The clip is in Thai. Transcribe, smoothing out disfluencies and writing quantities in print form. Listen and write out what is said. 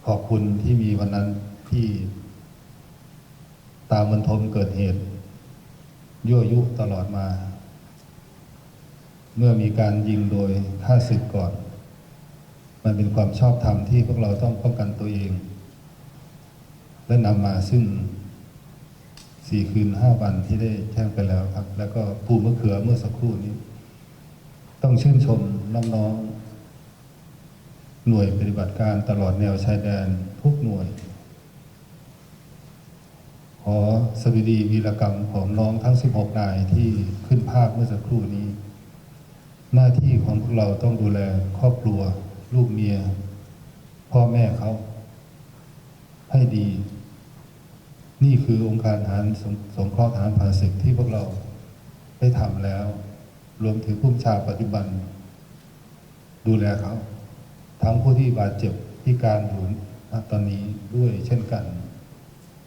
ขอบคุณที่มีวันนั้นที่ตามมันทมเกิดเหตุยั่วยุตลอดมา เมื่อมีการยิงโดยฆ่าศึกก่อนมันเป็นความชอบธรรมที่พวกเราต้องป้องกันตัวเองและนำมาซึ่ง4 คืน 5 วันที่ได้แจ้งไปแล้วครับแล้วก็ภูมะเขือเมื่อสักครู่นี้ต้องชื่นชมน้องๆหน่วยปฏิบัติการตลอดแนวชายแดนทุกหน่วยขอสวัสดีวีรกรรมของน้องทั้ง16 นายที่ขึ้นภาพเมื่อสักครู่นี้หน้าที่ของพวกเราต้องดูแลครอบครัวลูกเมียพ่อแม่เขาให้ดีนี่คือองค์การทหารสงเคราะห์ทหารผ่านศึกที่พวกเราได้ทำแล้วรวมถึงผู้บัญชาปัจจุบันดูแลเขาทั้งผู้ที่บาดเจ็บพิการอยู่ตอนนี้ด้วยเช่นกัน